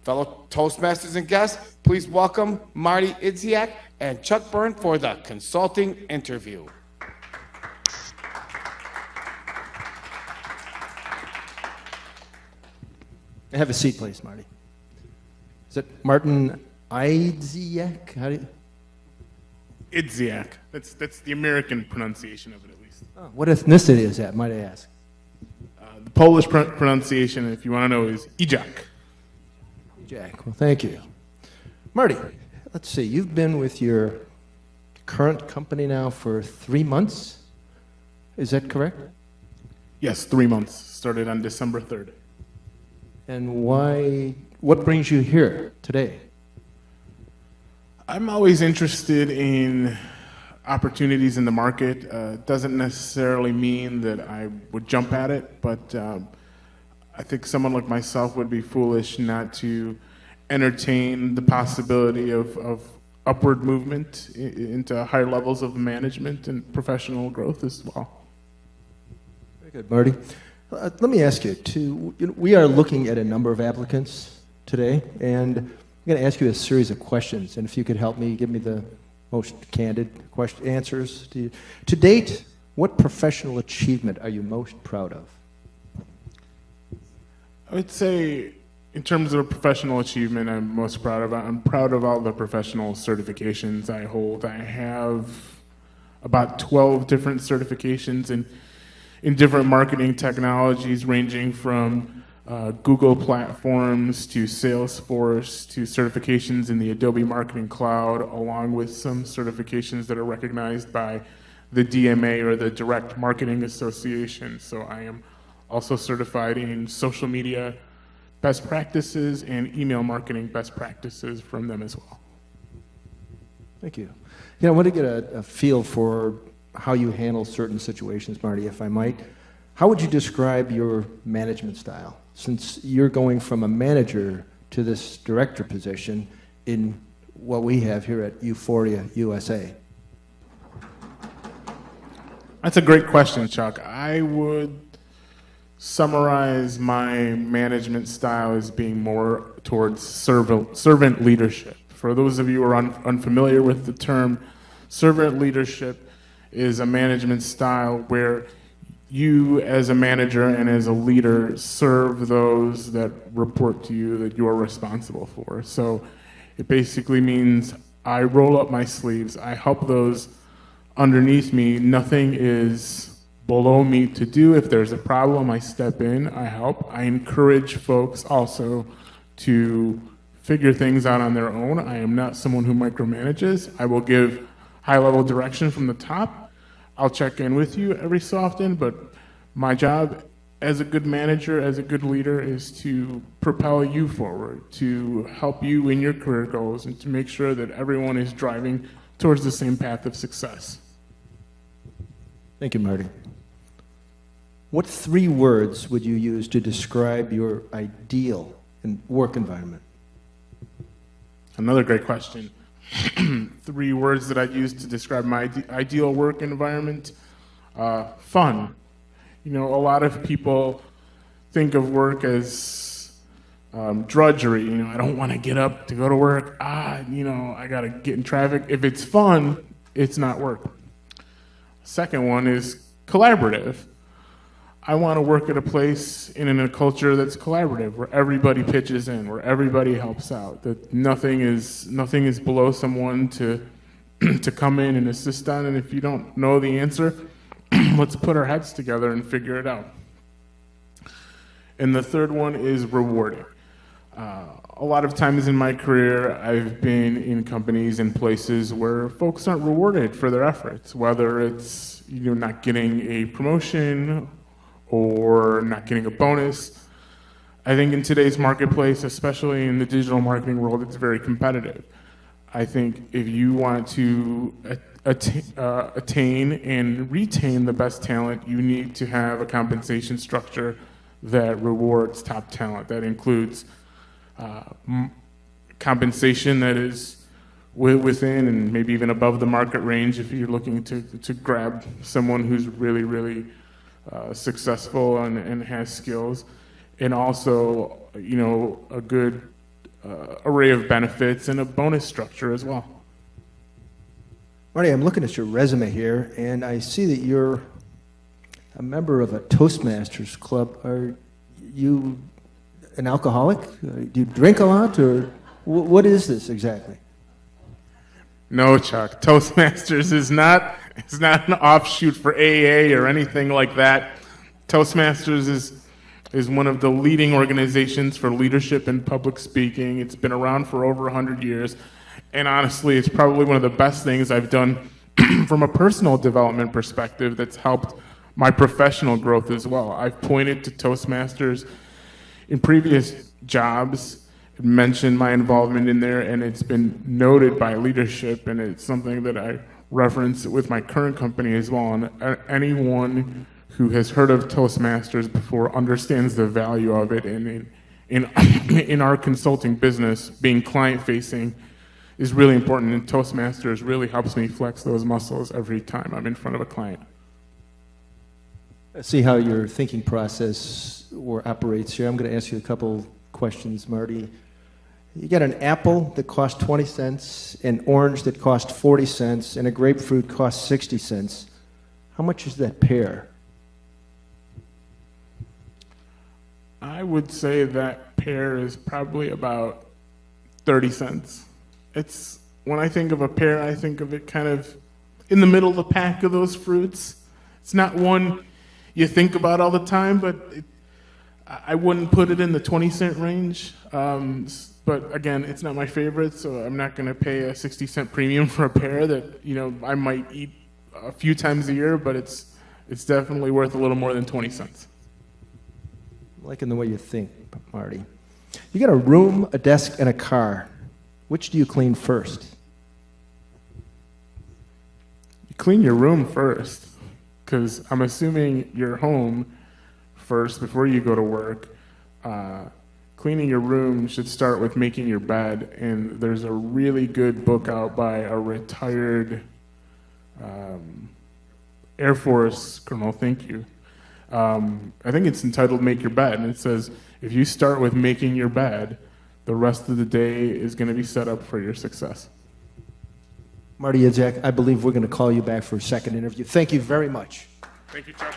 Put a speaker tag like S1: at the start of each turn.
S1: Fellow Toastmasters and guests, please welcome Marty Idziak and Chuck Byrne for the consulting interview.
S2: Have a seat, please, Marty. Is it Martin Idziak? How do you...
S3: Idziak. That's the American pronunciation of it, at least.
S2: Oh, what ethnicity is that, might I ask?
S3: The Polish pronunciation, if you want to know, is Idziak.
S2: Jack, well, thank you. Marty, let's see, you've been with your current company now for 3 months? Is that correct?
S3: Yes, 3 months. Started on December 3rd.
S2: And what brings you here today?
S3: I'm always interested in opportunities in the market. Doesn't necessarily mean that I would jump at it, but I think someone like myself would be foolish not to entertain the possibility of upward movement into higher levels of management and professional growth as well.
S2: Very good, Marty. Let me ask you, we are looking at a number of applicants today, and I'm going to ask you a series of questions, and if you could help me, give me the most candid answers. To date, what professional achievement are you most proud of?
S3: I would say, in terms of professional achievement, I'm most proud of. I'm proud of all the professional certifications I hold. I have about 12 different certifications in different marketing technologies, ranging from Google platforms to Salesforce to certifications in the Adobe Marketing Cloud, along with some certifications that are recognized by the DMA or the Direct Marketing Association. So I am also certified in social media best practices and email marketing best practices from them as well.
S2: Thank you. I want to get a feel for how you handle certain situations, Marty, if I might. How would you describe your management style, since you're going from a manager to this director position in what we have here at Euphoria USA?
S3: That's a great question, Chuck. I would summarize my management style as being more towards servant leadership. For those of you who are unfamiliar with the term, servant leadership is a management style where you as a manager and as a leader serve those that report to you that you are responsible for. So it basically means I roll up my sleeves, I help those underneath me. Nothing is below me to do. If there's a problem, I step in, I help. I encourage folks also to figure things out on their own. I am not someone who micromanages. I will give high-level direction from the top. I'll check in with you every so often, but my job as a good manager, as a good leader, is to propel you forward, to help you in your career goals, and to make sure that everyone is driving towards the same path of success.
S2: Thank you, Marty. What 3 words would you use to describe your ideal work environment?
S3: Another great question. 3 words that I'd use to describe my ideal work environment. Fun. A lot of people think of work as drudgery. I don't want to get up to go to work. I got to get in traffic. If it's fun, it's not work. Second one is collaborative. I want to work at a place and in a culture that's collaborative, where everybody pitches in, where everybody helps out, that nothing is below someone to come in and assist on, and if you don't know the answer, let's put our heads together and figure it out. And the third one is rewarding. A lot of times in my career, I've been in companies and places where folks aren't rewarded for their efforts, whether it's not getting a promotion or not getting a bonus. I think in today's marketplace, especially in the digital marketing world, it's very competitive. I think if you want to attain and retain the best talent, you need to have a compensation structure that rewards top talent. That includes compensation that is within and maybe even above the market range if you're looking to grab someone who's really, really successful and has skills, and also a good array of benefits and a bonus structure as well.
S2: Marty, I'm looking at your resume here, and I see that you're a member of a Toastmasters club. Are you an alcoholic? Do you drink a lot, or what is this exactly?
S3: No, Chuck. Toastmasters is not an offshoot for AA or anything like that. Toastmasters is one of the leading organizations for leadership and public speaking. It's been around for over 100 years. And honestly, it's probably one of the best things I've done from a personal development perspective that's helped my professional growth as well. I've pointed to Toastmasters in previous jobs, mentioned my involvement in there, and it's been noted by leadership, and it's something that I reference with my current company as well. And anyone who has heard of Toastmasters before understands the value of it, and in our consulting business, being client-facing is really important, and Toastmasters really helps me flex those muscles every time I'm in front of a client.
S2: I see how your thinking process operates here. I'm going to ask you a couple questions, Marty. You got an apple that costs 20 cents, an orange that costs 40 cents, and a grapefruit costs 60 cents. How much is that pear?
S3: I would say that pear is probably about 30 cents. When I think of a pear, I think of it kind of in the middle of the pack of those fruits. It's not one you think about all the time, but I wouldn't put it in the 20-cent range. But again, it's not my favorite, so I'm not going to pay a 60-cent premium for a pear that I might eat a few times a year, but it's definitely worth a little more than 20 cents.
S2: I'm liking the way you think, Marty. You got a room, a desk, and a car. Which do you clean first?
S3: You clean your room first, because I'm assuming you're home first before you go to work. Cleaning your room should start with making your bed, and there's a really good book out by a retired Air Force colonel, thank you. I think it's entitled Make Your Bed, and it says, if you start with making your bed, the rest of the day is going to be set up for your success.
S2: Marty Idziak, I believe we're going to call you back for a second interview. Thank you very much.
S3: Thank you, Chuck.